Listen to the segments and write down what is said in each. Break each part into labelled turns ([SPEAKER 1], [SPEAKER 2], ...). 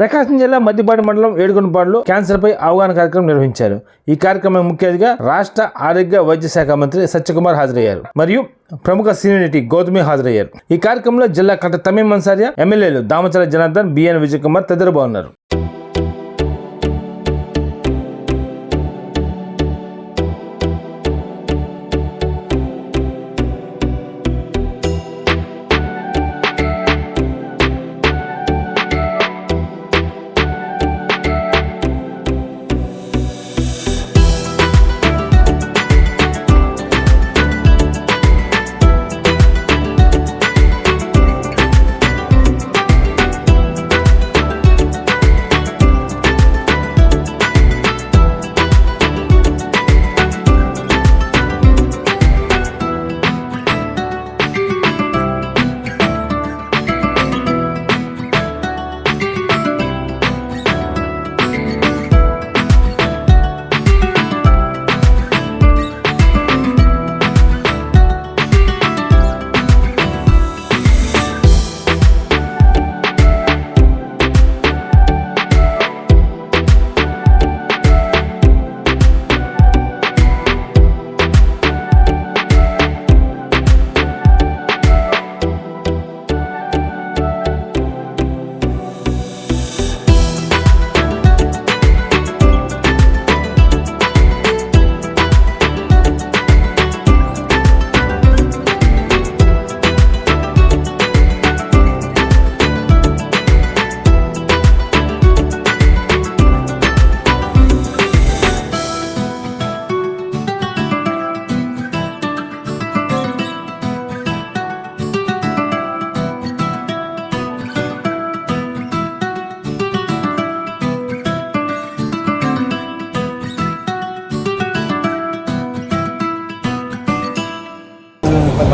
[SPEAKER 1] ప్రకాశం జిల్లా మద్దిపాటి మండలం ఏడుకొండపాడులో క్యాన్సర్ పై అవగాహన కార్యక్రమం నిర్వహించారు. ఈ కార్యక్రమం ముఖ్య అతిథిగా రాష్ట్ర ఆరోగ్య వైద్య శాఖ మంత్రి సత్యకుమార్ హాజరయ్యారు మరియు ప్రముఖ సీనియర్ నటి గౌతమి హాజరయ్యారు. ఈ కార్యక్రమంలో జిల్లా కలెక్టర్ తమీం అన్సారియా, ఎమ్మెల్యేలు దామచల జనార్దన్, బిఎన్ విజయ్ కుమార్ తదితరులు ఉన్నారు.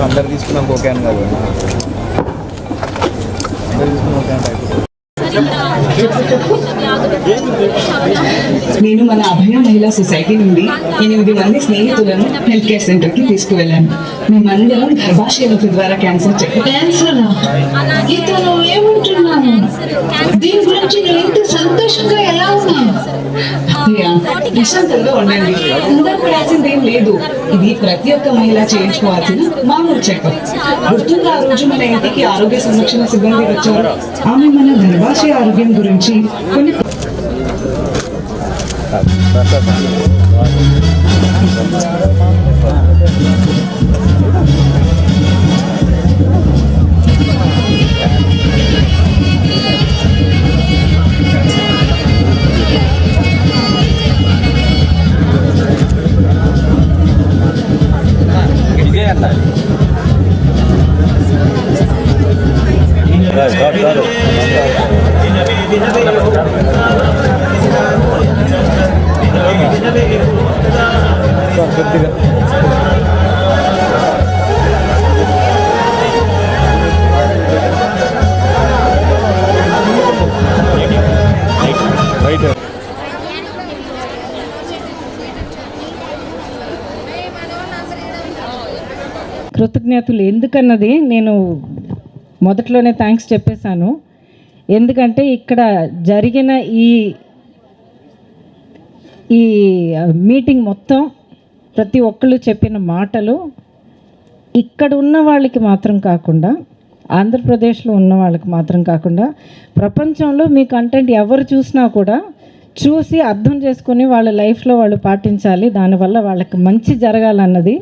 [SPEAKER 2] అందరు తీసుకున్నాం ఓకేన్ కాదు, అందరు తీసుకున్నాం ఓకేన్ అయిపోతుంది.
[SPEAKER 3] నేను మన అభయ మహిళా సొసైటీ నుండి 8 మంది స్నేహితులను హెల్త్ కేర్ సెంటర్ కి తీసుకువెళ్ళాను. మేమందరం గర్భాశయాల ద్వారా క్యాన్సర్ ఏమంటున్నాను, దీని గురించి నేను ఇంత సంతోషంగా ఎలా ఉన్నాను. ప్రశాంతంగా ఉండండి, ఉండాల్సింది ఏం లేదు. ఇది ప్రతి ఒక్క మహిళ చేయించుకోవాల్సిన మామూలు చెకప్. గుర్తుంగా ఆ రోజు మన ఇంటికి ఆరోగ్య సంరక్షణ సిబ్బంది వచ్చారు. ఆమె మన గర్భాశయ ఆరోగ్యం గురించి కొన్ని
[SPEAKER 4] కృతజ్ఞతలు ఎందుకన్నది నేను మొదట్లోనే థ్యాంక్స్ చెప్పేశాను. ఎందుకంటే ఇక్కడ జరిగిన ఈ మీటింగ్ మొత్తం ప్రతి ఒక్కళ్ళు చెప్పిన మాటలు ఇక్కడ ఉన్న వాళ్ళకి మాత్రం కాకుండా, ఆంధ్రప్రదేశ్లో ఉన్న వాళ్ళకి మాత్రం కాకుండా, ప్రపంచంలో మీ కంటెంట్ ఎవరు చూసినా కూడా చూసి అర్థం చేసుకొని వాళ్ళ లైఫ్లో వాళ్ళు పాటించాలి. దానివల్ల వాళ్ళకి మంచి జరగాలన్నది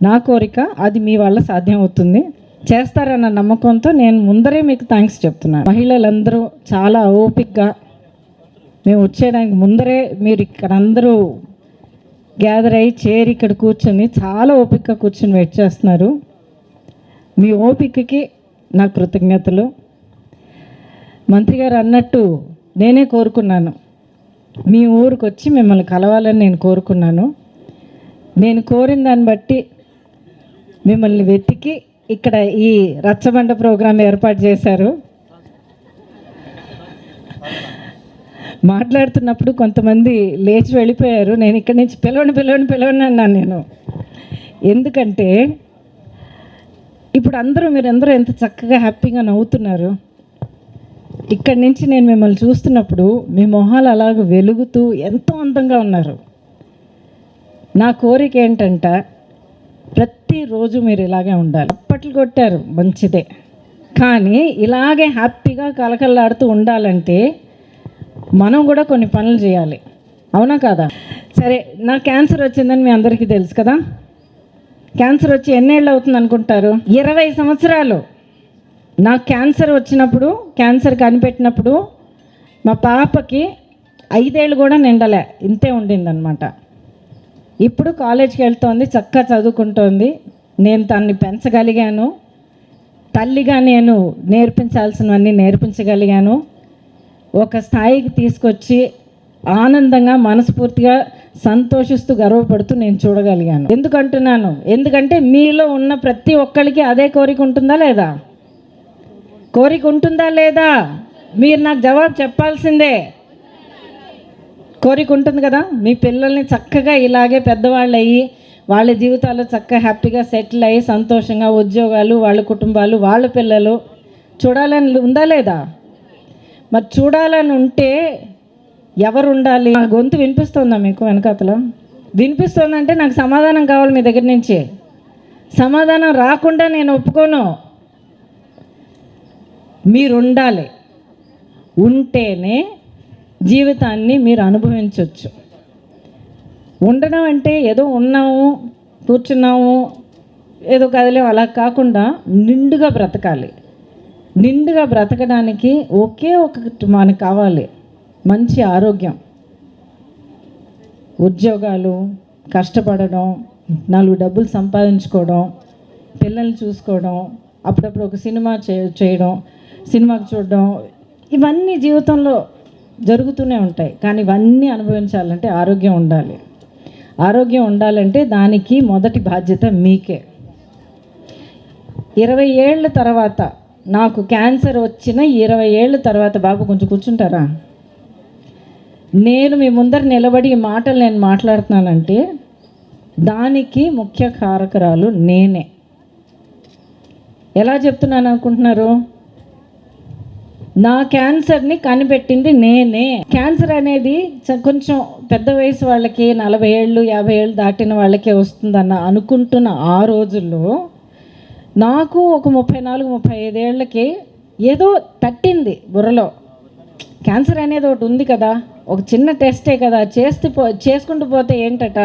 [SPEAKER 4] నా కోరిక. అది మీ వల్ల సాధ్యం అవుతుంది, చేస్తారన్న నమ్మకంతో నేను ముందరే మీకు థ్యాంక్స్ చెప్తున్నాను. మహిళలందరూ చాలా ఓపికగా, మేము వచ్చేయడానికి ముందరే మీరు ఇక్కడ అందరూ గ్యాదర్ అయ్యి చేరి ఇక్కడ కూర్చొని చాలా ఓపికగా కూర్చొని వెయిట్ చేస్తున్నారు. మీ ఓపికకి నా కృతజ్ఞతలు. మంత్రి గారు అన్నట్టు నేనే కోరుకున్నాను, మీ ఊరికి వచ్చి మిమ్మల్ని కలవాలని నేను కోరుకున్నాను. నేను కోరిన దాన్ని బట్టి మిమ్మల్ని వెతికి ఇక్కడ ఈ రచ్చబండ ప్రోగ్రాం ఏర్పాటు చేశారు. మాట్లాడుతున్నప్పుడు కొంతమంది లేచి వెళ్ళిపోయారు. నేను ఇక్కడి నుంచి పిలవని అన్నాను నేను. ఎందుకంటే ఇప్పుడు మీరందరూ ఎంత చక్కగా హ్యాపీగా నవ్వుతున్నారు. ఇక్కడి నుంచి నేను మిమ్మల్ని చూస్తున్నప్పుడు మీ మొహాలు అలాగ వెలుగుతూ ఎంతో అందంగా ఉన్నారు. నా కోరిక ఏంటంటే ప్రతిరోజు మీరు ఇలాగే ఉండాలి. అప్పట్లు కొట్టారు మంచిదే, కానీ ఇలాగే హ్యాపీగా కలకల్లాడుతూ ఉండాలంటే మనం కూడా కొన్ని పనులు చేయాలి, అవునా కాదా? సరే, నా క్యాన్సర్ వచ్చిందని మీ అందరికీ తెలుసు కదా. క్యాన్సర్ వచ్చి ఎన్నేళ్ళు అవుతుంది అనుకుంటారు? 20 సంవత్సరాలు. నాకు క్యాన్సర్ వచ్చినప్పుడు, క్యాన్సర్ కనిపెట్టినప్పుడు మా పాపకి 5 ఏళ్ళు కూడా నిండలే, ఇంతే ఉండిందనమాట. ఇప్పుడు కాలేజ్కి వెళ్తోంది, చక్కగా చదువుకుంటోంది. నేను తన్ని పెంచగలిగాను, తల్లిగా నేను నేర్పించాల్సినవన్నీ నేర్పించగలిగాను. ఒక స్థాయికి తీసుకొచ్చి ఆనందంగా మనస్ఫూర్తిగా సంతోషిస్తూ గర్వపడుతూ నేను చూడగలిగాను. ఎందుకంటున్నాను? ఎందుకంటే మీలో ఉన్న ప్రతి ఒక్కరికి అదే కోరిక ఉంటుందా లేదా? కోరిక ఉంటుందా లేదా? మీరు నాకు జవాబు చెప్పాల్సిందే. కోరిక ఉంటుంది కదా. మీ పిల్లల్ని చక్కగా ఇలాగే పెద్దవాళ్ళు అయ్యి వాళ్ళ జీవితాలు చక్కగా హ్యాపీగా సెటిల్ అయ్యి సంతోషంగా ఉద్యోగాలు, వాళ్ళ కుటుంబాలు, వాళ్ళ పిల్లలు చూడాలని ఉందా లేదా? మరి చూడాలని ఉంటే ఎవరు ఉండాలి? నా గొంతు వినిపిస్తుందా మీకు? వెనకాతల వినిపిస్తుందంటే నాకు సమాధానం కావాలి మీ దగ్గర నుంచి. సమాధానం రాకుండా నేను ఒప్పుకోను. మీరు ఉండాలి, ఉంటేనే జీవితాన్ని మీరు అనుభవించవచ్చు. ఉండడం అంటే ఏదో ఉన్నాము, కూర్చున్నాము, ఏదో కదిలేము అలా కాకుండా నిండుగా బ్రతకాలి. నిండుగా బ్రతకడానికి ఒకే ఒకటి మనకు కావాలి, మంచి ఆరోగ్యం. ఉద్యోగాలు, కష్టపడడం, 4 డబ్బులు సంపాదించుకోవడం, పిల్లల్ని చూసుకోవడం, అప్పుడప్పుడు ఒక సినిమా చేయడం, సినిమాకి చూడడం, ఇవన్నీ జీవితంలో జరుగుతూనే ఉంటాయి. కానీ ఇవన్నీ అనుభవించాలంటే ఆరోగ్యం ఉండాలి. ఆరోగ్యం ఉండాలంటే దానికి మొదటి బాధ్యత మీకే. 20 ఏళ్ళ తర్వాత, నాకు క్యాన్సర్ వచ్చిన 20 ఏళ్ళ తర్వాత, బాబు కొంచెం కూర్చుంటారా, నేను మీ ముందర నిలబడి ఈ మాటలు నేను మాట్లాడుతున్నానంటే దానికి ముఖ్య కారకురాలు నేనే. ఎలా చెప్తున్నాను అనుకుంటున్నారు? నా క్యాన్సర్ని కనిపెట్టింది నేనే. క్యాన్సర్ అనేది కొంచెం పెద్ద వయసు వాళ్ళకి, 40 ఏళ్ళు 50 ఏళ్ళు దాటిన వాళ్ళకే వస్తుందన్న అనుకుంటున్న ఆ రోజుల్లో నాకు ఒక 34-35 ఏళ్ళకి ఏదో తట్టింది బుర్రలో. క్యాన్సర్ అనేది ఒకటి ఉంది కదా, ఒక చిన్న టెస్టే కదా, చేసుకుంటూ పోతే ఏంటట,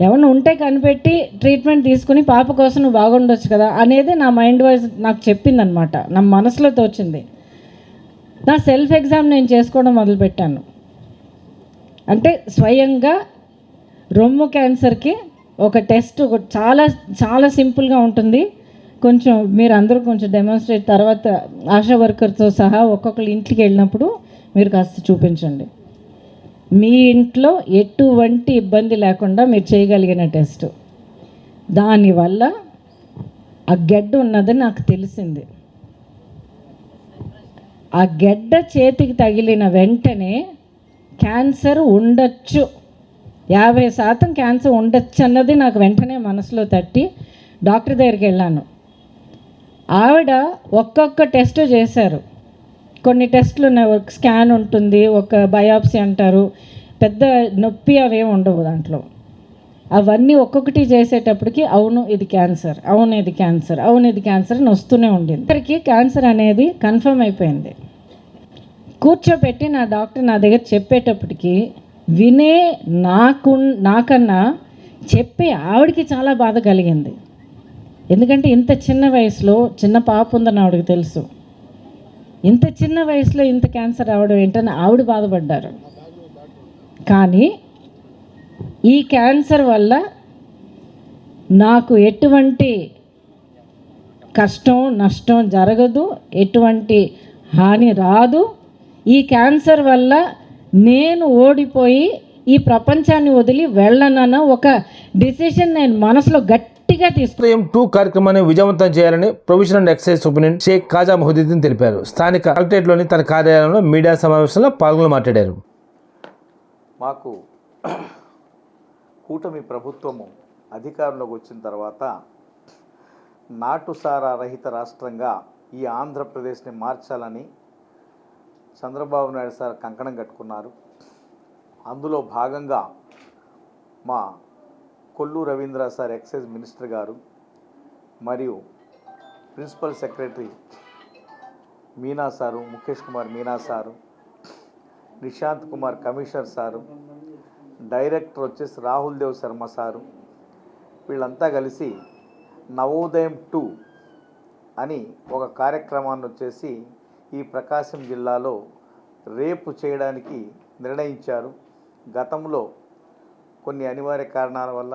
[SPEAKER 4] ఎవరిని ఉంటే కనిపెట్టి ట్రీట్మెంట్ తీసుకుని పాప కోసం నువ్వు బాగుండొచ్చు కదా అనేది నా మైండ్ వైజ్ నాకు చెప్పిందనమాట. నా మనసులో తోచింది. నా సెల్ఫ్ ఎగ్జామ్ నేను చేసుకోవడం మొదలుపెట్టాను. అంటే స్వయంగా రొమ్ము క్యాన్సర్కి ఒక టెస్ట్, చాలా చాలా సింపుల్గా ఉంటుంది. కొంచెం మీరు అందరూ కొంచెం డెమాన్స్ట్రేట్, తర్వాత ఆశా వర్కర్తో సహా ఒక్కొక్కరు ఇంటికి వెళ్ళినప్పుడు మీరు కాస్త చూపించండి. మీ ఇంట్లో ఎటువంటి ఇబ్బంది లేకుండా మీరు చేయగలిగిన టెస్ట్. దానివల్ల ఆ గెడ్డ ఉన్నదని నాకు తెలిసింది. ఆ గెడ్డ చేతికి తగిలిన వెంటనే క్యాన్సర్ ఉండొచ్చు, 50% క్యాన్సర్ ఉండొచ్చు అన్నది నాకు వెంటనే మనసులో తట్టి డాక్టర్ దగ్గరికి వెళ్ళాను. ఆవిడ ఒక్కొక్క టెస్ట్ చేశారు. కొన్ని టెస్టులు ఉన్నాయి, ఒక స్కాన్ ఉంటుంది, ఒక బయాప్సీ అంటారు, పెద్ద నొప్పి అవేమి ఉండవు దాంట్లో. అవన్నీ ఒక్కొక్కటి చేసేటప్పటికి అవును ఇది క్యాన్సర్, అవును ఇది క్యాన్సర్, అవును ఇది క్యాన్సర్ అని వస్తూనే ఉండింది. ఇక్కడికి క్యాన్సర్ అనేది కన్ఫర్మ్ అయిపోయింది. కూర్చోబెట్టి నా డాక్టర్ నా దగ్గర చెప్పేటప్పటికి వినే నాకన్నా చెప్పే ఆవిడకి చాలా బాధ కలిగింది. ఎందుకంటే ఇంత చిన్న వయసులో, చిన్న పాప ఉందని ఆవిడకి తెలుసు, ఇంత చిన్న వయసులో ఇంత క్యాన్సర్ రావడం ఏంటని ఆవిడ బాధపడ్డారు. కానీ ఈ క్యాన్సర్ వల్ల నాకు ఎటువంటి కష్టం నష్టం జరగదు, ఎటువంటి హాని రాదు. ఈ క్యాన్సర్ వల్ల నేను ఓడిపోయి ఈ ప్రపంచాన్ని వదిలి వెళ్ళనన్న ఒక డిసిషన్ నేను మనసులో గట్టిగా తీసుకున్నాను.
[SPEAKER 1] ఉదయం 2 కార్యక్రమాన్ని విజయవంతం చేయాలని provisional and excise superintendent Sheikh Khaja Mohiddin తెలిపారు. స్థానిక కలెక్టరేట్లోని తన కార్యాలయంలో మీడియా సమావేశంలో పాల్గొని మాట్లాడారు.
[SPEAKER 5] మాకు కూటమి ప్రభుత్వము అధికారంలోకి వచ్చిన తర్వాత నాటుసారా రహిత రాష్ట్రంగా ఈ ఆంధ్రప్రదేశ్ని మార్చాలని చంద్రబాబు నాయుడు సార్ కంకణం కట్టుకున్నారు. అందులో భాగంగా మా Kollu Ravindra sir excise minister గారు మరియు principal secretary Meena sir, Mukesh Kumar Meena sir, Nishant Kumar commissioner sir, director వచ్చేసి రాహుల్ దేవ్ శర్మ సారు, వీళ్ళంతా కలిసి నవోదయం 2 అని ఒక కార్యక్రమాన్ని వచ్చేసి ఈ ప్రకాశం జిల్లాలో రేపు చేయడానికి నిర్ణయించారు. గతంలో కొన్ని అనివార్య కారణాల వల్ల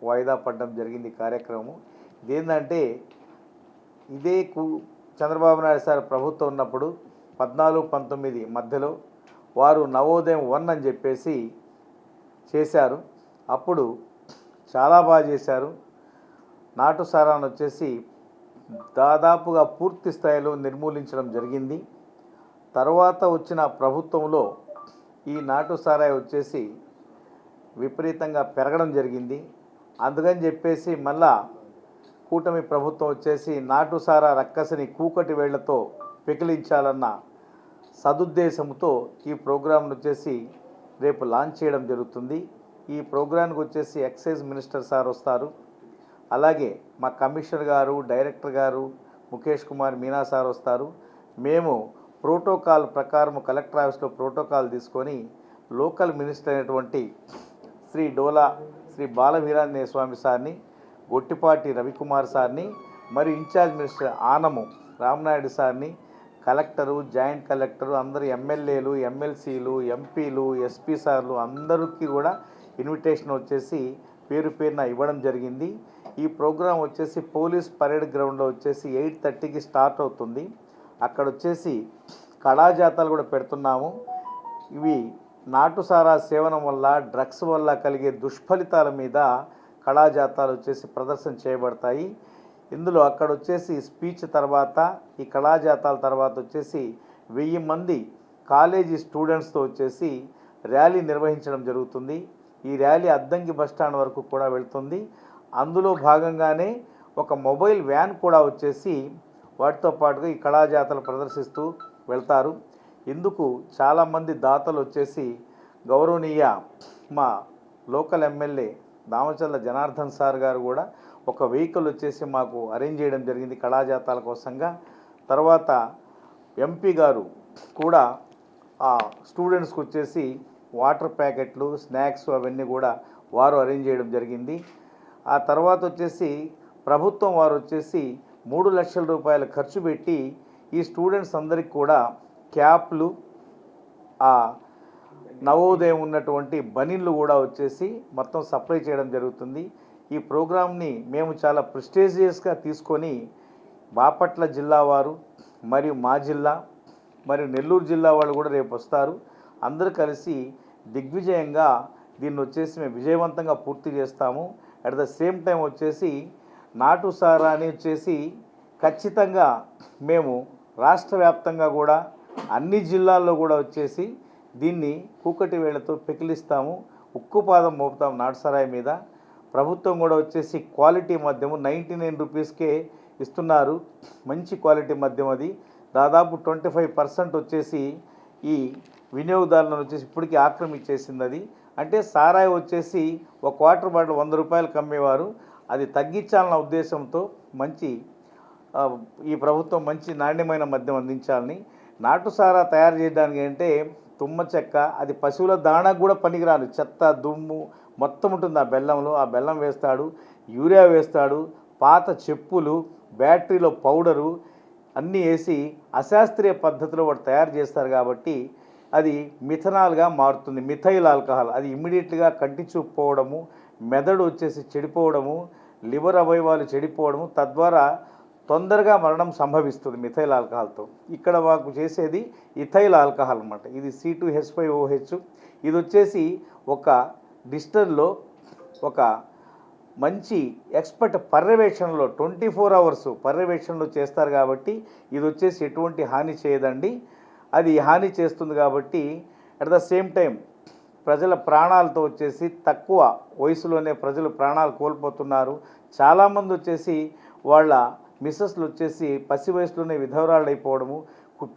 [SPEAKER 5] వాయిదా పడడం జరిగింది కార్యక్రమం. ఇదేంటంటే ఇదే చంద్రబాబు నాయుడు సార్ ప్రభుత్వం ఉన్నప్పుడు 14-19 మధ్యలో వారు నవోదయం 1 అని చెప్పేసి చేశారు. అప్పుడు చాలా బాగా చేశారు. నాటుసారాన్ని వచ్చేసి దాదాపుగా పూర్తి స్థాయిలో నిర్మూలించడం జరిగింది. తర్వాత వచ్చిన ప్రభుత్వంలో ఈ నాటుసారాయి వచ్చేసి విపరీతంగా పెరగడం జరిగింది. అందుకని చెప్పేసి మళ్ళా కూటమి ప్రభుత్వం వచ్చేసి నాటుసారా రక్కసిని కూకటి వేళ్లతో పెకిలించాలన్న సదుద్దేశంతో ఈ ప్రోగ్రాంను వచ్చేసి రేపు లాంచ్ చేయడం జరుగుతుంది. ఈ ప్రోగ్రాంకి వచ్చేసి ఎక్సైజ్ మినిస్టర్ సార్ వస్తారు. అలాగే మా కమిషనర్ గారు, డైరెక్టర్ గారు, ముఖేష్ కుమార్ మీనా సార్ వస్తారు. మేము ప్రోటోకాల్ ప్రకారం కలెక్టర్ ఆఫీస్లో ప్రోటోకాల్ తీసుకొని లోకల్ మినిస్టర్ అయినటువంటి శ్రీ బాలవీరాంజనేయ స్వామి సార్ని, గొట్టిపాటి రవికుమార్ సార్ని, మరి ఇన్ఛార్జ్ మినిస్టర్ ఆనము రామనాయుడు సార్ని, కలెక్టరు, జాయింట్ కలెక్టరు, అందరు ఎమ్మెల్యేలు, ఎమ్మెల్సీలు, ఎంపీలు, ఎస్పీ సార్లు అందరికీ కూడా ఇన్విటేషన్ వచ్చేసి పేరు పేరున ఇవ్వడం జరిగింది. ఈ ప్రోగ్రాం వచ్చేసి పోలీస్ పరేడ్ గ్రౌండ్లో వచ్చేసి 8:30కి స్టార్ట్ అవుతుంది. అక్కడ వచ్చేసి కళాజాతాలు కూడా పెడుతున్నాము. ఇవి నాటుసారా సేవనం వల్ల, డ్రగ్స్ వల్ల కలిగే దుష్ఫలితాల మీద కళాజాతాలు వచ్చేసి ప్రదర్శన చేయబడతాయి. ఇందులో అక్కడ వచ్చేసి స్పీచ్ తర్వాత, ఈ కళాజాతాల తర్వాత వచ్చేసి 1000 మంది కాలేజీ స్టూడెంట్స్తో వచ్చేసి ర్యాలీ నిర్వహించడం జరుగుతుంది. ఈ ర్యాలీ అద్దంకి బస్టాండ్ వరకు కూడా వెళ్తుంది. అందులో భాగంగానే ఒక మొబైల్ వ్యాన్ కూడా వచ్చేసి వాటితో పాటుగా ఈ కళాజాతలు ప్రదర్శిస్తూ వెళ్తారు. ఇందుకు చాలామంది దాతలు వచ్చేసి గౌరవనీయ మా local MLA Damacharla Janardhan sir గారు కూడా ఒక వెహికల్ వచ్చేసి మాకు అరేంజ్ చేయడం జరిగింది కళాజాతాల కోసంగా. తర్వాత ఎంపీ గారు కూడా ఆ స్టూడెంట్స్కి వచ్చేసి వాటర్ ప్యాకెట్లు, స్నాక్స్ అవన్నీ కూడా వారు అరేంజ్ చేయడం జరిగింది. ఆ తర్వాత వచ్చేసి ప్రభుత్వం వారు వచ్చేసి 3 లక్షల రూపాయలు ఖర్చు పెట్టి ఈ స్టూడెంట్స్ అందరికి కూడా క్యాప్లు, ఆ నవోదయం ఉన్నటువంటి బనీన్లు కూడా వచ్చేసి మొత్తం సప్లై చేయడం జరుగుతుంది. ఈ ప్రోగ్రామ్ని మేము చాలా ప్రెస్టీజియస్గా తీసుకొని బాపట్ల జిల్లా వారు మరియు మా జిల్లా మరియు నెల్లూరు జిల్లా వాళ్ళు కూడా రేపు వస్తారు. అందరూ కలిసి దిగ్విజయంగా దీన్ని వచ్చేసి మేము విజయవంతంగా పూర్తి చేస్తాము. అట్ ద సేమ్ టైం వచ్చేసి నాటుసారాని వచ్చేసి ఖచ్చితంగా మేము రాష్ట్ర వ్యాప్తంగా కూడా అన్ని జిల్లాల్లో కూడా వచ్చేసి దీన్ని కూకటి వేళ్లతో పెకిలిస్తాము, ఉక్కుపాదం మోపుతాం నాటుసారాయి మీద. ప్రభుత్వం కూడా వచ్చేసి క్వాలిటీ మద్యము 99 రూపీస్కే ఇస్తున్నారు. మంచి క్వాలిటీ మద్యం అది. దాదాపు 25% వచ్చేసి ఈ వినియోగదారులను వచ్చేసి ఇప్పటికీ ఆక్రమించేసింది అది. అంటే సారాయి వచ్చేసి ఒక క్వార్టర్ బాటిల్ 100 రూపాయలకు అమ్మేవారు. అది తగ్గించాలన్న ఉద్దేశంతో ఈ ప్రభుత్వం మంచి నాణ్యమైన మద్యం అందించాలని. నాటుసారా తయారు చేయడానికి అంటే తుమ్మ చెక్క, అది పశువుల దాణకు కూడా పనికిరాదు, చెత్త దుమ్ము మొత్తం ఉంటుంది ఆ బెల్లంలో. ఆ బెల్లం వేస్తాడు, యూరియా వేస్తాడు, పాత చెప్పులు, బ్యాటరీలో పౌడరు అన్నీ వేసి అశాస్త్రీయ పద్ధతిలో వాడు తయారు చేస్తారు. కాబట్టి అది మిథనాల్గా మారుతుంది, మిథైల్ ఆల్కహాల్. అది ఇమ్మీడియట్గా కంటి చూపు పోవడము, మెదడు వచ్చేసి చెడిపోవడము, లివర్ అవయవాలు చెడిపోవడము, తద్వారా తొందరగా మరణం సంభవిస్తుంది మిథైల్ ఆల్కహాల్తో. ఇక్కడ మాకు చేసేది ఇథైల్ ఆల్కహాల్ అన్నమాట. ఇది C2H5OH. ఇది వచ్చేసి ఒక డిస్టిల్లో ఒక మంచి ఎక్స్పర్ట్ పర్యవేక్షణలో 24 అవర్స్ పర్యవేక్షణలో చేస్తారు. కాబట్టి ఇది వచ్చేసి ఎటువంటి హాని చేయదండి. అది హాని చేస్తుంది కాబట్టి అట్ ద సేమ్ టైం ప్రజల ప్రాణాలతో వచ్చేసి తక్కువ వయసులోనే ప్రజలు ప్రాణాలు కోల్పోతున్నారు. చాలామంది వచ్చేసి వాళ్ళ మిస్సెస్లు వచ్చేసి పసి వయసులోనే విధవరాళ్ళు అయిపోవడము,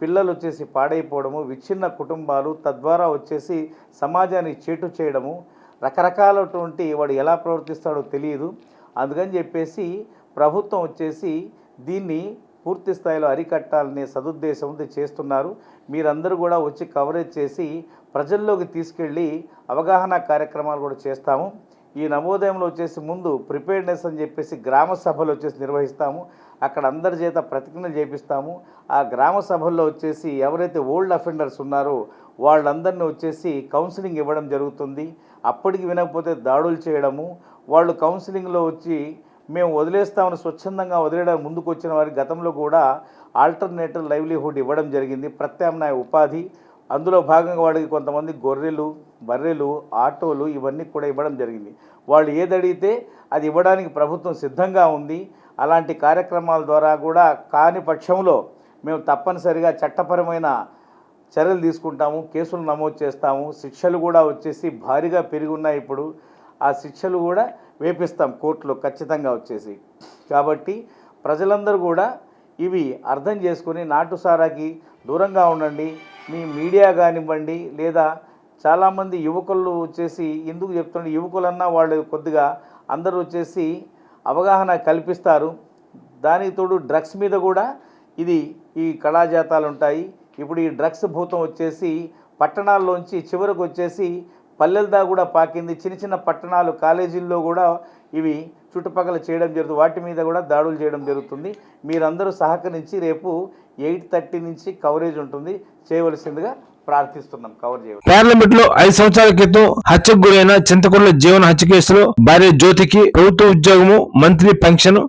[SPEAKER 5] పిల్లలు వచ్చేసి పాడైపోవడము, విచ్ఛిన్న కుటుంబాలు, తద్వారా వచ్చేసి సమాజాన్ని చేటు చేయడము, రకరకాలటువంటి వాడు ఎలా ప్రవర్తిస్తాడో తెలియదు. అందుకని చెప్పేసి ప్రభుత్వం వచ్చేసి దీన్ని పూర్తి స్థాయిలో అరికట్టాలనే సదుద్దేశంతో చేస్తున్నారు. మీరందరూ కూడా వచ్చి కవరేజ్ చేసి ప్రజల్లోకి తీసుకెళ్ళి అవగాహన కార్యక్రమాలు కూడా చేస్తాము. ఈ నవోదయంలో వచ్చేసి ముందు ప్రిపేర్నెస్ అని చెప్పేసి గ్రామ సభలు వచ్చేసి నిర్వహిస్తాము. అక్కడ అందరి చేత ప్రతిజ్ఞలు చేపిస్తాము. ఆ గ్రామ సభల్లో వచ్చేసి ఎవరైతే ఓల్డ్ అఫెండర్స్ ఉన్నారో వాళ్ళందరినీ వచ్చేసి కౌన్సిలింగ్ ఇవ్వడం జరుగుతుంది. అప్పటికి వినకపోతే దాడులు చేయడము, వాళ్ళు కౌన్సిలింగ్లో వచ్చి మేము వదిలేస్తామని స్వచ్ఛందంగా వదిలేయడానికి ముందుకు వచ్చిన వారికి గతంలో కూడా ఆల్టర్నేటివ్ లైవ్లీహుడ్ ఇవ్వడం జరిగింది, ప్రత్యామ్నాయ ఉపాధి. అందులో భాగంగా వాడికి కొంతమంది గొర్రెలు, బర్రెలు, ఆటోలు ఇవన్నీ కూడా ఇవ్వడం జరిగింది. వాళ్ళు ఏది అడిగితే అది ఇవ్వడానికి ప్రభుత్వం సిద్ధంగా ఉంది. అలాంటి కార్యక్రమాల ద్వారా కూడా కాని పక్షంలో మేము తప్పనిసరిగా చట్టపరమైన చర్యలు తీసుకుంటాము, కేసులు నమోదు చేస్తాము. శిక్షలు కూడా వచ్చేసి భారీగా పెరిగి ఉన్నాయి. ఇప్పుడు ఆ శిక్షలు కూడా వేపిస్తాం కోర్టులో ఖచ్చితంగా వచ్చేసి. కాబట్టి ప్రజలందరూ కూడా ఇవి అర్థం చేసుకుని నాటుసారాకి దూరంగా ఉండండి. మీ మీడియా కానివ్వండి, లేదా చాలామంది యువకులు వచ్చేసి ఎందుకు చెప్తుండే, యువకులన్నా వాళ్ళు కొద్దిగా అందరూ వచ్చేసి అవగాహన కల్పిస్తారు. దానికి తోడు డ్రగ్స్ మీద కూడా ఈ కళాజాతాలు ఉంటాయి. ఇప్పుడు ఈ డ్రగ్స్ భూతం వచ్చేసి పట్టణాల్లోంచి చివరకు వచ్చేసి పల్లెల దాకా కూడా పాకింది. చిన్న చిన్న పట్టణాలు, కాలేజీల్లో కూడా ఇవి చుట్టుపక్కల చేయడం జరుగుతుంది. వాటి మీద కూడా దాడులు చేయడం జరుగుతుంది. మీరందరూ సహకరించి రేపు 8:30 నుంచి కవరేజ్ ఉంటుంది, చేయవలసిందిగా ప్రార్థిస్తున్నాం. కవర్ చేయాలి.
[SPEAKER 1] పార్లమెంట్ లో 5 సంవత్సరాల క్రితం హత్యకు గురైన చింతకుంట్ల జీవన్ హత్య కేసులో భార్య జ్యోతికి ప్రభుత్వ ఉద్యోగము, మంత్లీ పెన్షన్,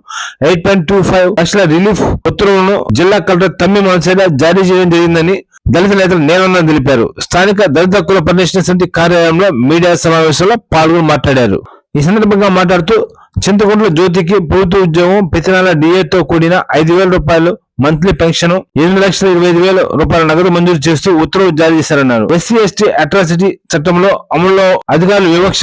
[SPEAKER 1] 8.25 లక్షల రిలీఫ్ ఉత్తర్వులను జిల్లా కలెక్టర్ తమ్మి మనసేలా జారీ చేయడం జరిగిందని దళిత నేతలు నేనన్నా తెలిపారు. స్థానిక దళిత కుల పరిరక్షణ సమితి కార్యాలయంలో మీడియా సమావేశంలో పాల్గొని మాట్లాడారు. ఈ సందర్భంగా మాట్లాడుతూ చింతకుంట్ల జ్యోతికి ప్రభుత్వ ఉద్యోగం, ప్రతి నెల డిఏతో కూడిన 5,000 రూపాయలు మంత్లీ పెన్షన్, 8,25,000 రూపాయల నగదు మంజూరు చేస్తూ ఉత్తర్వులు జారీ చేశారన్నారు. ఎస్సీ ఎస్టీ అట్రాసిటీ చట్టంలో అమలులో అధికారుల వివక్ష,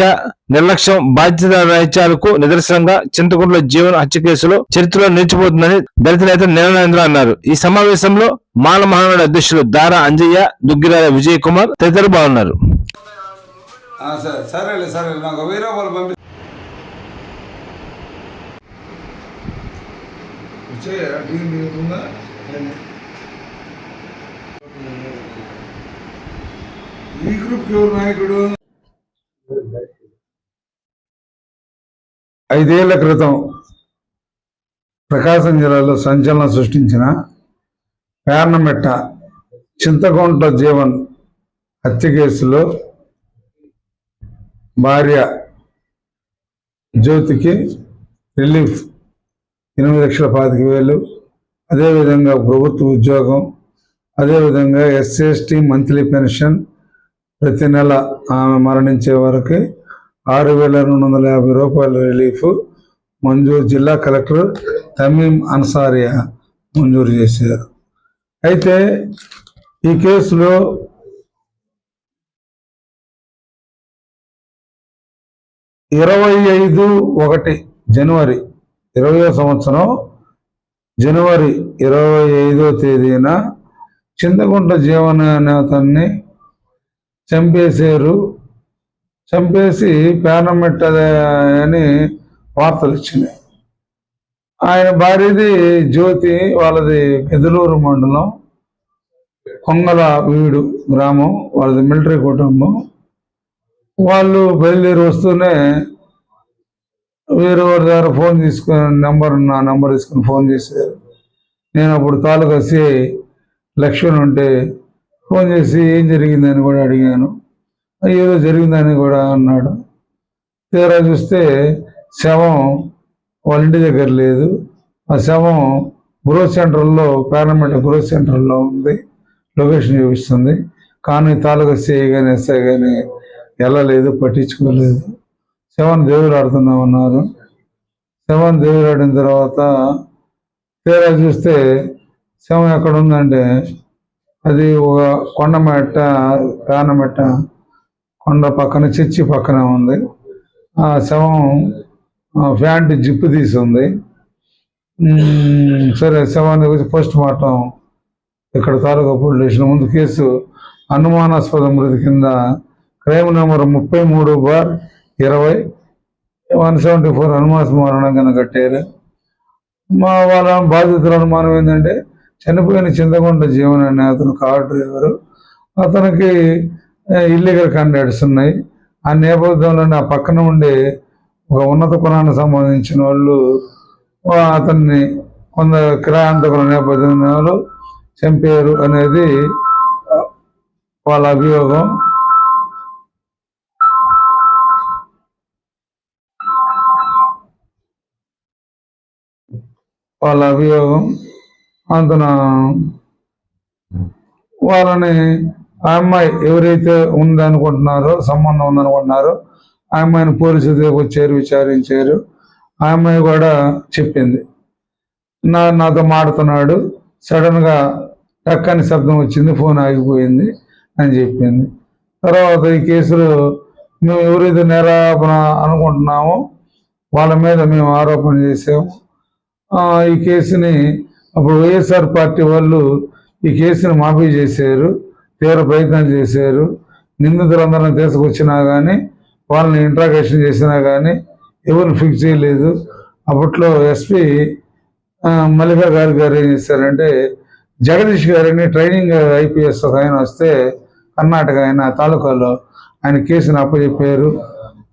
[SPEAKER 1] నిర్లక్ష్యం, బాధ్యత రాహిత్యాలకు నిదర్శనంగా చింతకుంట్ల జీవన్ హత్య కేసులో చరిత్రలో నిలిచిపోతుందని దళిత నేత నీలనేంద్ర అన్నారు. ఈ సమావేశంలో మాల మహానాడు అధ్యక్షులు దారా అంజయ్య, దుగ్గిరాల విజయ్ కుమార్ తదితరులు బాగున్నారు.
[SPEAKER 6] సరేలే నాకు 1000 రూపాయలు పంపి ఈ గ్రూప్ ఎవరు నాయకుడు? 5 ఏళ్ల క్రితం ప్రకాశం జిల్లాలో సంచలనం సృష్టించిన పేర్నమెట్ట చింతకుంట్ల జీవన్ హత్య కేసులో భార్య జ్యోతికి రిలీఫ్ 8,25,000, అదేవిధంగా ప్రభుత్వ ఉద్యోగం, అదేవిధంగా ఎస్సీ ఎస్టీ మంత్లీ పెన్షన్, ప్రతి నెల ఆమె మరణించే వరకు 6,250 రూపాయల రిలీఫ్ మంజూరు జిల్లా కలెక్టర్ తమీం అన్సారియా మంజూరు చేశారు. అయితే ఈ కేసులో 25/1 జనవరి 20వ సంవత్సరం జనవరి 25వ తేదీన చింతకుంట్ల జీవన నేతన్ని చంపేసి పేర్నమెట్ట అని వార్తలు వచ్చినాయి. ఆయన భార్యది జ్యోతి, వాళ్ళది పెదలూరు మండలం కొంగల వీడు గ్రామం, వాళ్ళది మిలిటరీ కుటుంబం. వాళ్ళు బయలుదేరి వస్తూనే వేరే వారి దగ్గర ఫోన్ తీసుకొని నా నంబర్ తీసుకొని ఫోన్ చేశారు. నేను అప్పుడు తాలూకా సిఐ లక్ష్మణ్ ఉంటే ఫోన్ చేసి ఏం జరిగిందని కూడా అడిగాను. ఏదో జరిగిందని కూడా అన్నాడు. తీరా చూస్తే శవం వాళ్ళ ఇంటి దగ్గర లేదు. ఆ శవం గ్రోత్ సెంటర్లో, పార్లమెంట్ గ్రోత్ సెంటర్లో ఉంది, లొకేషన్ చూపిస్తుంది. కానీ తాలూకా సిఐ కానీ ఎస్ఐ కానీ వెళ్ళలేదు, పట్టించుకోలేదు. శవాన్ని దేవులాడుతున్నామన్నారు. శవాన్ని దేవులాడిన తర్వాత తీరా చూస్తే శవం ఎక్కడ ఉందంటే అది ఒక కొండమెట్ట, పేర్నమెట్ట కొండ పక్కన, చర్చి పక్కన ఉంది. ఆ శవం ప్యాంటు జిప్పు తీసి ఉంది. సరే, శవాన్ని పోస్ట్ మార్టం ఇక్కడ తాలూకా పోలీస్ స్టేషన్ ముందు కేసు అనుమానాస్పద మృతి కింద క్రైమ్ నెంబర్ 33/20 174 అనుమానాస్పద మరణం కింద కట్టారు. వాళ్ళ బాధితుల అనుమానం ఏంటంటే చనిపోయిన చింతకొండ జీవన్ అనే అతను కార్ డ్రైవరు, అతనికి ఇల్లీగల్ కండక్ట్స్ ఉన్నాయి. ఆ నేపథ్యంలోనే ఆ పక్కన ఉండే ఒక ఉన్నత కులానికి సంబంధించిన వాళ్ళు అతన్ని కొంత కిరాయంతకుల నేపథ్యంలో చంపారు అనేది వాళ్ళ అభియోగం. అందున వాళ్ళని ఆ అమ్మాయి ఎవరైతే ఉందనుకుంటున్నారో, సంబంధం ఉందనుకుంటున్నారో ఆ అమ్మాయిని పోలీసుల దగ్గరికి వచ్చారు, విచారించారు. ఆ అమ్మాయి కూడా చెప్పింది, నాతో మాడుతున్నాడు, సడన్గా టక్కని శబ్దం వచ్చింది, ఫోన్ ఆగిపోయింది అని చెప్పింది. తర్వాత ఈ కేసులో మేము ఎవరైతే నేరాపణ అనుకుంటున్నామో వాళ్ళ మీద మేము ఆరోపణ చేసాము. ఈ కేసుని అప్పుడు వైఎస్ఆర్ పార్టీ వాళ్ళు ఈ కేసుని మాఫీ చేశారు, తీవ్ర ప్రయత్నాలు చేశారు. నిందితులందరినీ తీసుకొచ్చినా కానీ, వాళ్ళని ఇంట్రాగేషన్ చేసినా కానీ ఎవరిని ఫిక్స్ చేయలేదు. అప్పట్లో ఎస్పీ మల్లికా గారు ఏం చేశారంటే, జగదీష్ గారిని ట్రైనింగ్ IPS ఒక ఆయన వస్తే కర్ణాటక ఆయన తాలూకాలో ఆయన కేసుని అప్పచెప్పారు.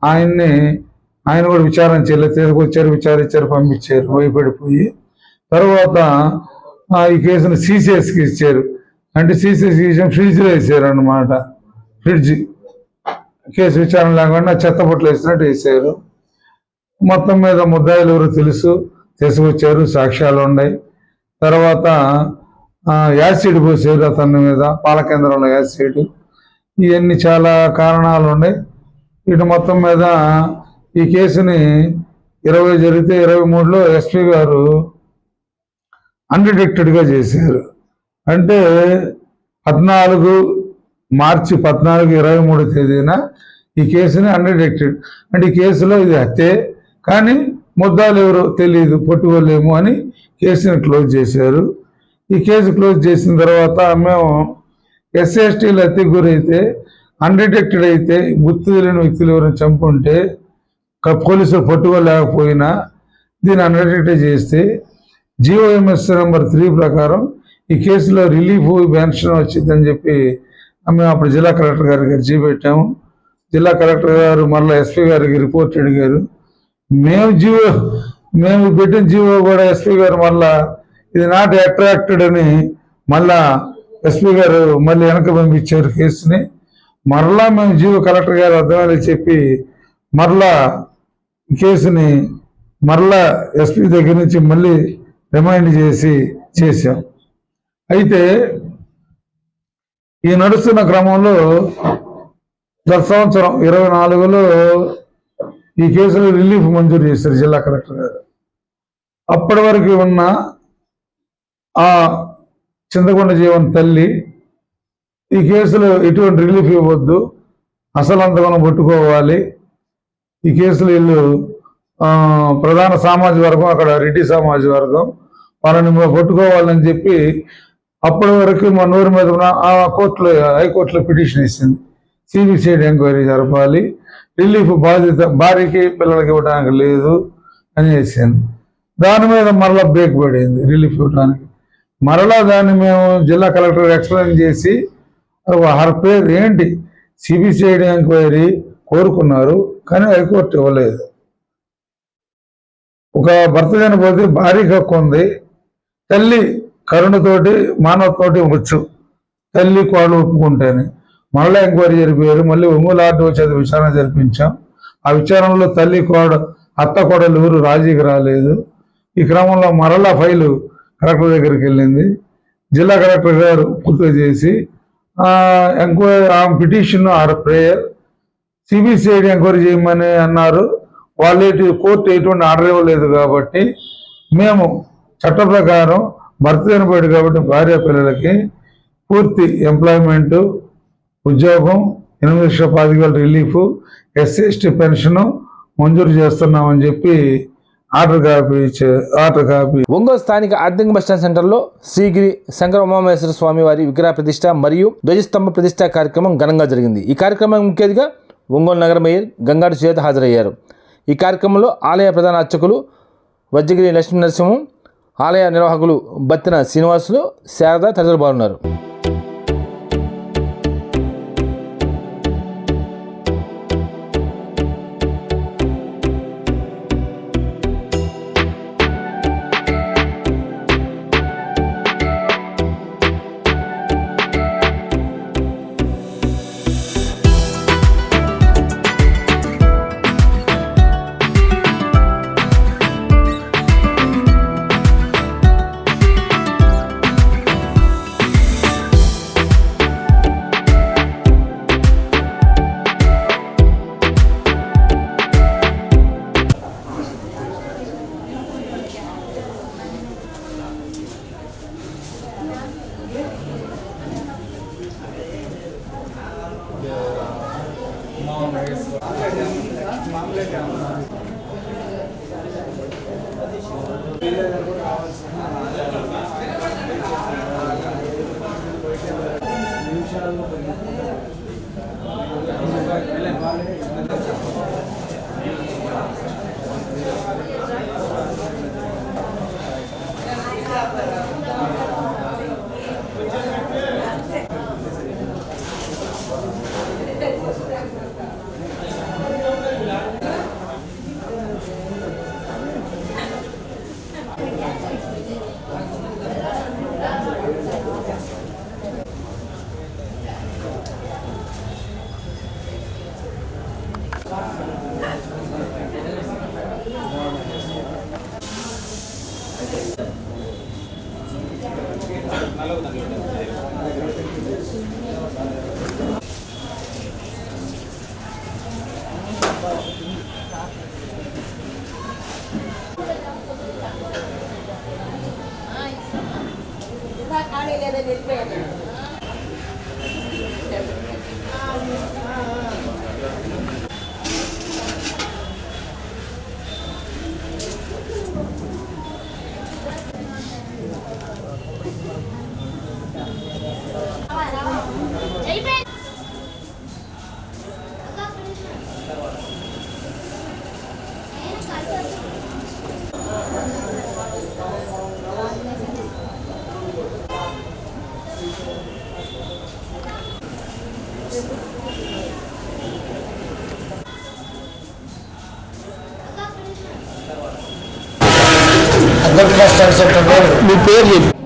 [SPEAKER 6] ఆయన కూడా విచారణ చేయలేదు, తీసుకొచ్చారు, విచారించారు, పంపించారు భయపడిపోయి. తర్వాత ఈ కేసును CCSకి ఇచ్చారు. అంటే CCS ఫ్రిడ్జ్లో వేసారు అన్నమాట. ఫ్రిడ్జ్ కేసు విచారణ లేకుండా చెత్తపొట్లు వేసినట్టు వేసారు. మొత్తం మీద ముద్దాయిలు ఎవరు తెలుసు, తీసుకొచ్చారు, సాక్ష్యాలు ఉన్నాయి. తర్వాత యాసిడ్ పోసారు అతని మీద, పాలకేంద్రంలో యాసిడ్. ఇవన్నీ చాలా కారణాలు ఉన్నాయి. ఇటు మొత్తం మీద ఈ కేసుని 20 జరిగితే 23లో ఎస్పీ గారు అన్డిటెక్టెడ్గా చేశారు. అంటే 14 మార్చి 23 తేదీన ఈ కేసుని అన్డిటెక్టెడ్, అంటే ఈ కేసులో ఇది హత్యే కానీ ముద్దాలు ఎవరో తెలియదు, పట్టుకోలేము అని కేసుని క్లోజ్ చేశారు. ఈ కేసు క్లోజ్ చేసిన తర్వాత మేము SC/STలు హత్యకు గురైతే, అన్డిటెక్టెడ్ అయితే, గుర్తు తెలియని వ్యక్తులు ఎవరైనా చంపుంటే పోలీసులు పట్టుకోలేకపోయినా దీన్ని అన్డిటెక్టెడ్ చేస్తే GOMS నెంబర్ 3 ప్రకారం ఈ కేసులో రిలీఫ్ పెన్షన్ వచ్చిందని చెప్పి మేము అప్పుడు జిల్లా కలెక్టర్ గారికి అర్జీ పెట్టాము. జిల్లా కలెక్టర్ గారు మళ్ళీ SP గారికి రిపోర్ట్ అడిగారు. మేము పెట్టిన జీవో కూడా SP గారు మళ్ళా ఇది నాట్ అట్రాక్టెడ్ అని మళ్ళా SP గారు మళ్ళీ వెనక పంపించారు కేసుని. మరలా మేము జీవో కలెక్టర్ గారు అర్థమయ్యేలా చెప్పి మరలా కేసుని మరలా SP దగ్గర నుంచి మళ్ళీ రిమైండ్ చేసాం. అయితే ఈ నడుస్తున్న క్రమంలో గత సంవత్సరం 24లో ఈ కేసులో రిలీఫ్ మంజూరు చేశారు జిల్లా కలెక్టర్ గారు. అప్పటి వరకు ఉన్న ఆ చింతకొండ జీవన్ తల్లి ఈ కేసులో ఎటువంటి రిలీఫ్ ఇవ్వద్దు, అసలు అంతగానో పట్టుకోవాలి, ఈ కేసులో వీళ్ళు ప్రధాన సామాజిక వర్గం అక్కడ రెడ్డి సామాజిక వర్గం వాళ్ళని పట్టుకోవాలని చెప్పి అప్పటి వరకు మా నోరు మీద ఆ కోర్టులో హైకోర్టులో పిటిషన్ ఇచ్చింది. CBCID ఎంక్వైరీ జరపాలి, రిలీఫ్ భార్యకి పిల్లలకి ఇవ్వడానికి లేదు అని చేసింది. దాని మీద మరలా బ్రేక్ పడింది రిలీఫ్ ఇవ్వడానికి. మరలా దాన్ని మేము జిల్లా కలెక్టర్ ఎక్స్ప్లెయిన్ చేసి హర్ పేరు ఏంటి CBCID ఎంక్వైరీ కోరుకున్నారు కానీ హైకోర్టు ఇవ్వలేదు. ఒక భర్త చనిపోతే భార్యకి హక్కు ఉంది, తల్లి కరుణతోటి మానవతోటి వచ్చు, తల్లి కోడలు ఒప్పుకుంటేనే. మళ్ళీ ఎంక్వైరీ జరిపారు, మళ్ళీ ఒంగోలు ఆర్డర్ వచ్చేది విచారణ జరిపించాం. ఆ విచారణలో తల్లి అత్త కోడలు ఎవరు రాజీకి రాలేదు. ఈ క్రమంలో మరలా ఫైలు కలెక్టర్ దగ్గరికి వెళ్ళింది. జిల్లా కలెక్టర్ గారు పూర్తి చేసి enquiry petition or prayer CBCID enquiry చేయమని అన్నారు. వాళ్ళు కోర్టు ఎటువంటి ఆర్డర్ ఇవ్వలేదు కాబట్టి మేము చట్ట ప్రకారం భర్త చనిపోయాడు కాబట్టి భార్య పిల్లలకి పూర్తి ఎంప్లాయ్మెంటు, ఉద్యోగం, 8,15,000 రిలీఫ్, SC/ST పెన్షను మంజూరు చేస్తున్నామని చెప్పి ఆర్డర్ కాపీ
[SPEAKER 1] ఒంగోలు స్థానిక అద్దెంకి బస్టాండ్ సెంటర్లో శ్రీగిరి శంకర ఉమామహేశ్వర స్వామి వారి విగ్రహ ప్రతిష్ట మరియు ధ్వజస్తంభ ప్రతిష్ట కార్యక్రమం ఘనంగా జరిగింది. ఈ కార్యక్రమం ముఖ్య అతిథిగా ఒంగోలు నగర మేయర్ గంగాడు సుజాత హాజరయ్యారు. ఈ కార్యక్రమంలో ఆలయ ప్రధాన అర్చకులు వజ్రగిరి లక్ష్మీ నరసింహం, ఆలయ నిర్వాహకులు బత్తిన శ్రీనివాసులు, శారద తదితరులు పాల్గొన్నారు.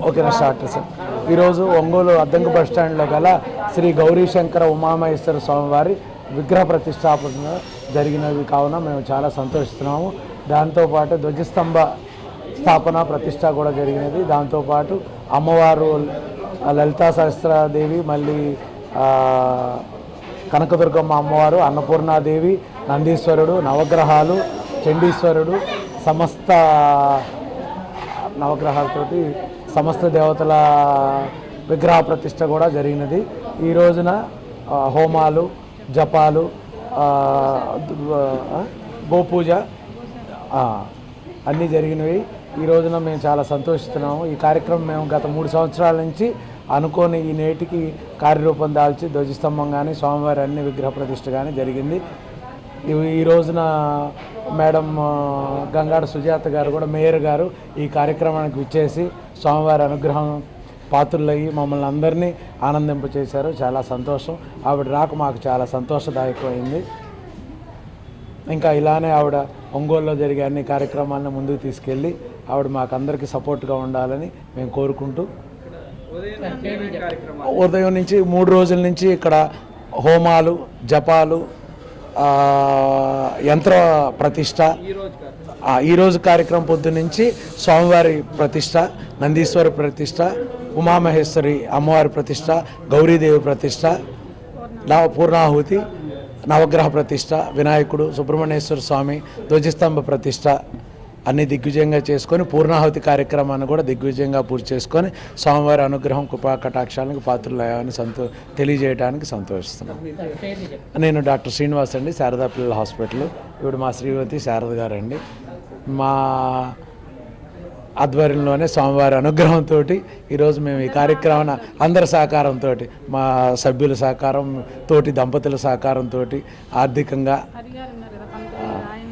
[SPEAKER 7] ఓకేనా స్టార్ట్ సార్. ఈరోజు ఒంగోలు అద్దంకి బస్ స్టాండ్లో గల శ్రీ గౌరీశంకర ఉమామహేశ్వర స్వామివారి విగ్రహ ప్రతిష్టాపన జరిగినది కావున మేము చాలా సంతోషిస్తున్నాము. దాంతోపాటు ధ్వజస్తంభ స్థాపన ప్రతిష్ట కూడా జరిగినది. దాంతోపాటు అమ్మవారు లలితా సహస్రదేవి, మళ్ళీ కనకదుర్గమ్మ అమ్మవారు, అన్నపూర్ణాదేవి, నందీశ్వరుడు, నవగ్రహాలు, చండీశ్వరుడు, సమస్త నవగ్రహాలతోటి సమస్త దేవతల విగ్రహ ప్రతిష్ట కూడా జరిగినది. ఈ రోజున హోమాలు, జపాలు, గోపూజ అన్నీ జరిగినవి. ఈ రోజున మేము చాలా సంతోషిస్తున్నాము. ఈ కార్యక్రమం మేము గత 3 సంవత్సరాల నుంచి అనుకోని ఈ నేటికి కార్యరూపం దాల్చి ధ్వజస్తంభం కానీ స్వామివారి అన్ని విగ్రహ ప్రతిష్ట కానీ జరిగింది. ఈ రోజున మేడం గంగాడ సుజాత గారు కూడా, మేయర్ గారు ఈ కార్యక్రమానికి విచ్చేసి స్వామివారి అనుగ్రహం పాత్రులయ్యి మమ్మల్ని అందరినీ ఆనందింపచేశారు. చాలా సంతోషం. ఆవిడ రాక మాకు చాలా సంతోషదాయకమైంది. ఇంకా ఇలానే ఆవిడ ఒంగోలులో జరిగే అన్ని కార్యక్రమాలను ముందుకు తీసుకెళ్ళి ఆవిడ మాకందరికీ సపోర్ట్గా ఉండాలని మేము కోరుకుంటూ, ఉదయం నుంచి 3 రోజుల నుంచి ఇక్కడ హోమాలు, జపాలు, యంత్ర ప్రతిష్ట, ఈరోజు కార్యక్రమం పొద్దున్నుంచి స్వామివారి ప్రతిష్ట, నందీశ్వరి ప్రతిష్ట, ఉమామహేశ్వరి అమ్మవారి ప్రతిష్ట, గౌరీదేవి ప్రతిష్ట, పూర్ణాహుతి, నవగ్రహ ప్రతిష్ట, వినాయకుడు, సుబ్రహ్మణ్యేశ్వర స్వామి, ధ్వజస్తంభ ప్రతిష్ట అన్ని దిగ్విజయంగా చేసుకొని పూర్ణాహుతి కార్యక్రమాన్ని కూడా దిగ్విజయంగా పూర్తి చేసుకొని స్వామివారి అనుగ్రహం కృపా కటాక్షాలకు పాత్రలయ్యాలని తెలియజేయడానికి సంతోషిస్తున్నాను. నేను డాక్టర్ శ్రీనివాస్ అండి, శారదా పిల్లల హాస్పిటల్. ఇప్పుడు మా శ్రీమతి శారద గారు అండి. మా ఆధ్వర్యంలోనే స్వామివారి అనుగ్రహంతో ఈరోజు మేము ఈ కార్యక్రమాన్ని అందరి సహకారంతో, మా సభ్యుల సహకారం తోటి, దంపతుల సహకారంతో, ఆర్థికంగా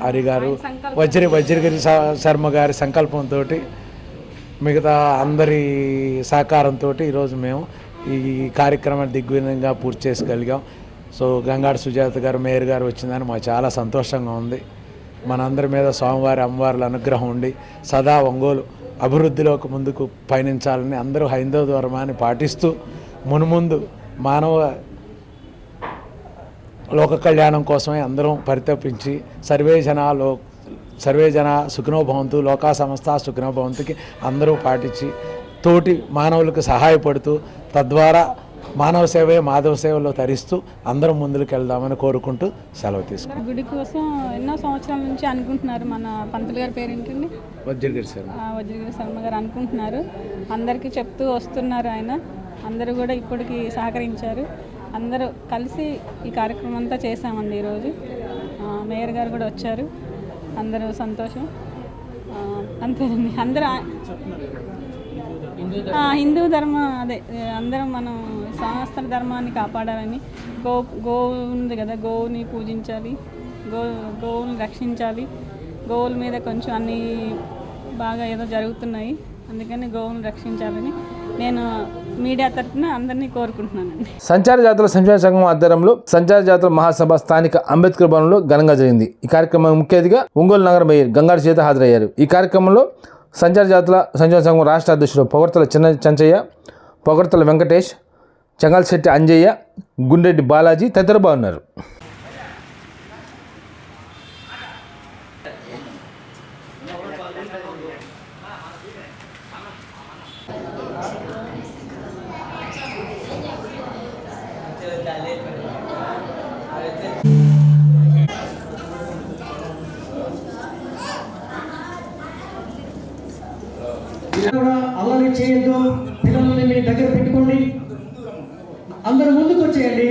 [SPEAKER 7] హరిగారు వజ్రగిరి శర్మ గారి సంకల్పంతో, మిగతా అందరి సహకారంతో ఈరోజు మేము ఈ కార్యక్రమాన్ని దిగ్విజయంగా పూర్తి చేసుకోగలిగాం. సో గంగాడి సుజాత గారు, మేయర్ గారు వచ్చిందని మాకు చాలా సంతోషంగా ఉంది. మనందరి మీద స్వామివారి అమ్మవార్ల అనుగ్రహం ఉండి సదా ఒంగోలు అభివృద్ధిలోకి ముందుకు పయనించాలని అందరూ హైందవ ధర్మాన్ని పాటిస్తూ మునుముందు మానవ లోక కళ్యాణం కోసమే అందరం పరితపించి సర్వే జన సుఖినో భవంతు, లోకా సమస్త సుఖినో భవంతుకి అందరూ పాటించి తోటి మానవులకు సహాయపడుతూ తద్వారా మానవ సేవే మాధవ సేవలో తరిస్తూ అందరం ముందుకు వెళ్దామని కోరుకుంటూ సెలవు తీసుకుంటాం.
[SPEAKER 8] గుడి కోసం ఎన్నో సంవత్సరాల నుంచి అనుకుంటున్నారు. మన పంతులు గారి పేరేంటండి? వజ్రగిరి శర్మ గారు అనుకుంటున్నారు. అందరికీ చెప్తూ వస్తున్నారు ఆయన. అందరూ కూడా ఇప్పటికి సహకరించారు. అందరూ కలిసి ఈ కార్యక్రమం అంతా చేశామండి. ఈరోజు మేయర్ గారు కూడా వచ్చారు. అందరూ సంతోషం. అంతేనండి. అందరూ హిందూ ధర్మం అందరం మనం సనాతన ధర్మాన్ని కాపాడాలని, గోవు ఉంది కదా, గోవుని పూజించాలి, గోవుని రక్షించాలి. గోవుల మీద కొంచెం అన్నీ బాగా ఏదో జరుగుతున్నాయి, అందుకని గోవుని రక్షించాలని నేను మీడియా తరఫున అందరినీ కోరుకుంటున్నానండి.
[SPEAKER 1] సంచార జాతర సంక్షేమ సంఘం ఆధ్వర్యంలో సంచార జాతర మహాసభ స్థానిక అంబేద్కర్ భవన్లో ఘనంగా జరిగింది. ఈ కార్యక్రమం ముఖ్య అతిథిగా ఒంగోలు నగర మేయర్ గంగాడి చేత హాజరయ్యారు. ఈ కార్యక్రమంలో సంచార జాతర సంక్షేమ సంఘం రాష్ట్ర అధ్యక్షుడు పొగడ్తల చిన్న చంచయ్య, పొగడ్తల వెంకటేష్, చెంగల్శెట్టి అంజయ్య, గుండెడ్డి బాలాజీ తదితరులు బాగున్నారు.
[SPEAKER 9] కూడా అల్లరి చేయొద్దు. పిల్లల్ని మీ దగ్గర పెట్టుకోండి. అందరూ ముందుకు వచ్చేయండి.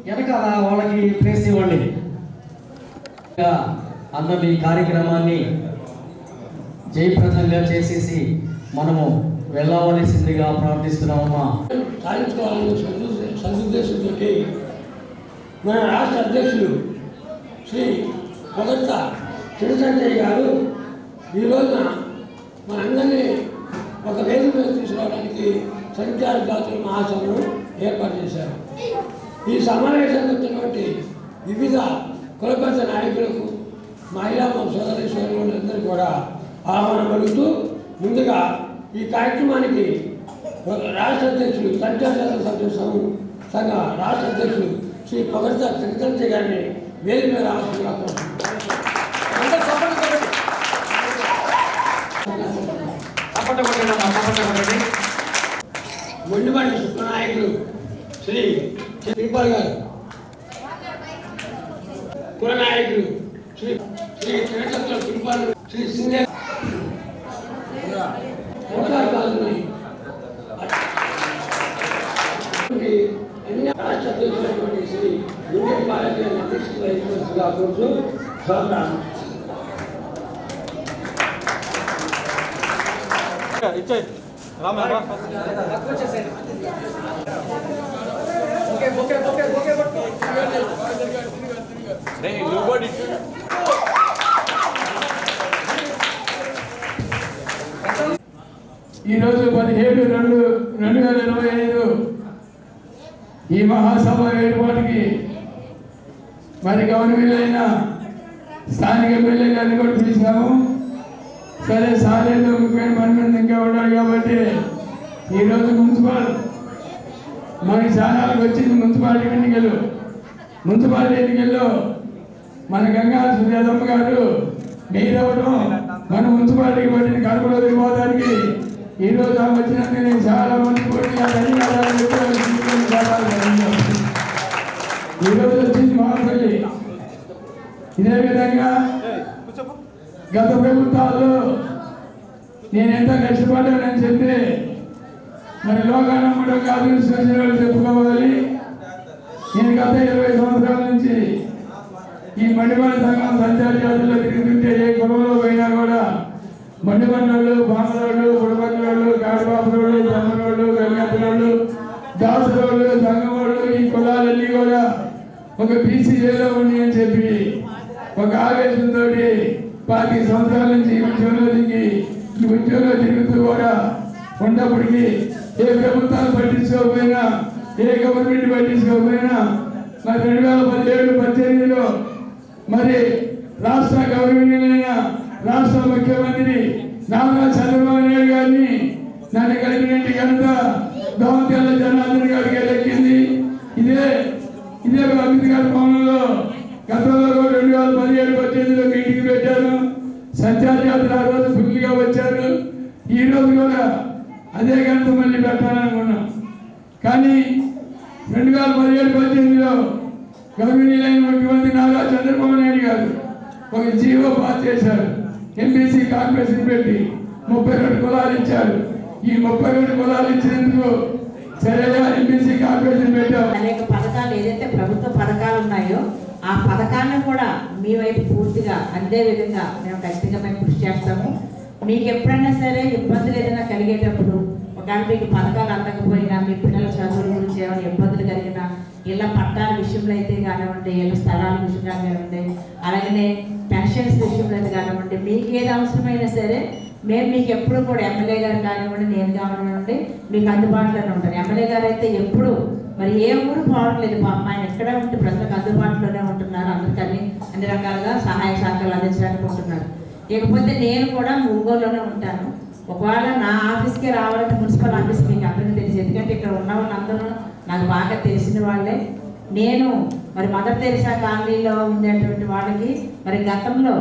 [SPEAKER 9] వెనకాల వాళ్ళకి ప్లేస్ ఇవ్వండి. అందరూ ఈ కార్యక్రమాన్ని జయప్రదంగా చేసేసి మనము వెళ్ళవలసిందిగా ప్రార్థిస్తున్నామమ్మా.
[SPEAKER 10] సాధించుకోవాలని సదుద్దేశంతో మన రాష్ట్ర అధ్యక్షులు శ్రీ పొగడ్త చిన్నచంద్రయ్య గారు ఈ రోజున మనందరినీ ఒక వేదిక మీద తీసుకురావడానికి సంచార జాతుల మహాసభను ఏర్పాటు చేశారు. ఈ సమావేశానికి వచ్చినటువంటి వివిధ కులపెద్ద నాయకులకు, మహిళా సోదరి సోదరులందరికీ కూడా ఆహ్వానం పలుకుతూ ముందుగా ఈ కార్యక్రమానికి రాష్ట్ర అధ్యక్షులు సంచార జాతర సంఘ రాష్ట్ర అధ్యక్షులు శ్రీ పొగడ్త చిన్నచంద్రయ్య గారిని వేదిక మీద రావాల్సిందిగా మొండిబండి నాయకులు శ్రీ శ్రీపాల్ గారు, కుల నాయకులు శ్రీ చిరచంద్ర శ్రీపాల్, శ్రీ సింగే రాష్ట్ర అధ్యక్షులైనటువంటి శ్రీ గుండెడ్డి బాలాజీ గారిని అధ్యక్షులు వహించవలసిందిగా కోరుతూ
[SPEAKER 11] ఈరోజు 17/2/2025 ఈ మహాసభ ఏర్పాటుకి మరి గవర్నమెంట్ స్థానిక ఎమ్మెల్యే గారిని కూడా పిలిచాము. సరే సాలేదు మన మీద ఇంకా ఉండాలి కాబట్టి ఈరోజు మనకి స్థానాలకు వచ్చింది మున్సిపాలిటీ ఎన్నికల్లో మన గంగా సుజాతమ్మ గారు మీరవడం మన మున్సిపాలిటీకి పట్టిన కడుపులో తిరిగిపోవడానికి ఈరోజు ఆమె వచ్చినందుకు నేను చాలా మంది ఈరోజు వచ్చింది మాపల్లి. ఇదే విధంగా గత ప్రభుత్వాల్లో నేను ఎంత కష్టపడ్డానని చెప్పి మరి లోకానం కూడా కాదు చెప్పుకోవాలి. నేను గత 20 సంవత్సరాల నుంచి ఈ మండిబండ సంఘం సంచార జాతుల్లో తిరుగుతుంటే ఏ కులంలో పోయినా కూడా మండిబండోళ్ళు, బామరోళ్ళు, బుడబండోళ్ళు, గాడిబాబులోళ్ళు, బ్రహ్మణోళ్ళు, గంగతులోళ్ళు, దాసులోళ్ళు, సంఘమోళ్ళు, ఈ కులాలన్నీ కూడా ఒక బీసీఏలో ఉంది అని చెప్పి ఒక ఆవేశంతో 25 సంవత్సరాల నుంచి ఈ ఉద్యోగంలో తిరుగుతూ కూడా ఉన్నప్పటికీ ఏ ప్రభుత్వాలు పట్టించుకోకపోయినా, ఏ గవర్నమెంట్ పట్టించుకోకపోయినా మరి 2017-18లో మరి రాష్ట్ర గౌరవనీయులైన రాష్ట్ర ముఖ్యమంత్రి నారా చంద్రబాబు నాయుడు గారిని నన్ను కలిపినట్టు ఘనత దోమతెల్ల జనార్దన్ గారికి దక్కింది. ఇదే అంబేద్కర్ భవనంలో గతంలో 2017-18లో మీటింగ్ పెట్టారు. సంచార యాత్ర ఆ రోజు ఫుల్గా వచ్చారు. ఈ రోజు కూడా అదే ఘనత మళ్ళీ పెట్టాలనుకున్నాం. కానీ 2017-18లో గౌరవనీయులైన ముఖ్యమంత్రి నారా చంద్రబాబు నాయుడు గారు ఒక జీవో పాస్ చేశారు. ఎంబీసీ కార్పొరేషన్ పెట్టి 32 కులాలు ఇచ్చారు. ఈ 32 కులాలు ఇచ్చినందుకు సరేగా ఎంబీసీ కార్పొరేషన్ పెట్టాం.
[SPEAKER 4] అనేక పథకాలు ఏదైతే ప్రభుత్వ పథకాలు ఉన్నాయో ఆ పథకాలను కూడా మీ వైపు పూర్తిగా అందే విధంగా మేము ఖచ్చితంగా కృషి చేస్తాము. మీకు ఎప్పుడైనా సరే ఇబ్బందులు ఏదైనా కలిగేటప్పుడు ఒకవేళ మీకు పథకాలు అందకపోయినా, మీ పిల్లల చదువుల గురించి ఏమైనా ఇబ్బందులు కలిగినా, ఇళ్ళ పట్టాల విషయంలో అయితే కానివ్వండి, ఇళ్ళ స్థలాల విషయంలో కానివ్వండి, అలాగనే పెన్షన్స్ విషయంలో అయితే కానివ్వండి, మీకు ఏది అవసరమైనా సరే మేము మీకు ఎప్పుడు కూడా ఎమ్మెల్యే గారు కానివ్వండి, నేను కానివ్వండి మీకు అందుబాటులోనే ఉంటాను. ఎమ్మెల్యే గారు అయితే ఎప్పుడు మరి ఏ ఊరు పోవట్లేదు, పాపం ఆయన ఎక్కడే ఉంటే ప్రజలకు అందుబాటులోనే ఉంటున్నారు. అందరికీ అన్ని రకాలుగా సహాయ సహకారాలు అందించడానికి ఉంటున్నారు. ఇకపోతే నేను కూడా ఒంగోలులోనే ఉంటాను. ఒకవేళ నా ఆఫీస్కి రావాలంటే మున్సిపల్ ఆఫీస్ మీకు అందరికీ తెలిసి, ఎందుకంటే ఇక్కడ ఉన్న వాళ్ళందరూ నాకు బాగా తెలిసిన వాళ్ళే. నేను మరి మదర్ తెరిసా కాలనీలో ఉండేటువంటి వాళ్ళకి మరి గతంలో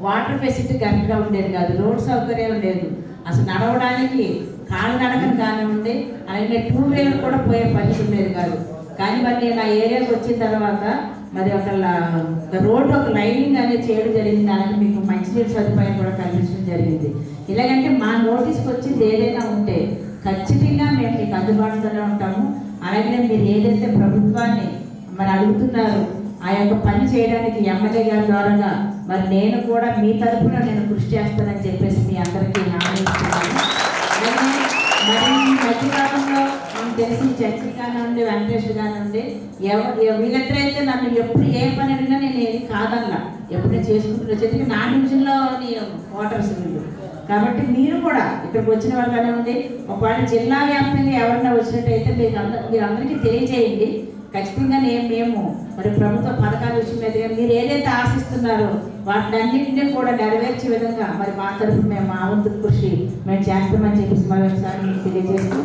[SPEAKER 4] వాటర్ ఫెసిలిటీ కరెక్ట్గా ఉండేది కాదు, రోడ్ సౌకర్యాలు లేదు, అసలు నడవడానికి కాళ్ళు నడకను కానివ్వండి, అలాగే 2 వీలర్ కూడా పోయే పరిస్థితి ఉండేది కాదు. కానీ మరి నేను ఆ ఏరియాకి వచ్చిన తర్వాత మరి ఒక రోడ్డు ఒక లైనింగ్ అనేది చేయడం జరిగింది. అలాగే మీకు మంచినీటి సదుపాయం కూడా కల్పించడం జరిగింది. ఇలాగంటే మా నోటీస్కి వచ్చింది ఏదైనా ఉంటే ఖచ్చితంగా మేము మీకు అందుబాటులోనే ఉంటాము. అలాగే మీరు ఏదైతే ప్రభుత్వాన్ని మరి అడుగుతున్నారు ఆ యొక్క పని చేయడానికి ఎమ్మెల్యే గారి ద్వారాగా మరి నేను కూడా మీ తరఫున నేను కృషి చేస్తానని చెప్పేసి మీ అందరికీ హామీ ఇస్తున్నాను. అలాగే మరి ఈ మధ్యకాలంలో మనకు తెలిసిన చర్చి కానివ్వండి, వెంకటేశ్వర కానివ్వండి, వీళ్ళెక్కడైతే నన్ను ఎప్పుడు ఏ పని అడిగినా నేను ఏది కాదన్నా ఎప్పుడు చేసుకుంటున్నా వచ్చేది నా డివిజన్లో ఓటర్స్ వీళ్ళు. కాబట్టి మీరు కూడా ఇక్కడికి వచ్చిన వాళ్ళు కానివ్వండి, ఒకవేళ జిల్లా వ్యాప్తంగా ఎవరైనా వచ్చినట్టయితే మీరు అందరికీ తెలియజేయండి. ఖచ్చితంగా మేము మరి ప్రభుత్వ పథకాల విషయం మీద మీరు ఏదైతే ఆశిస్తున్నారో వాటినన్నింటినీ కూడా నెరవేర్చే విధంగా మరి మా తరఫు మేము మా వంతు కృషి మేము చేస్తామని చెప్పేసి మరోసారి మీకు తెలియజేస్తూ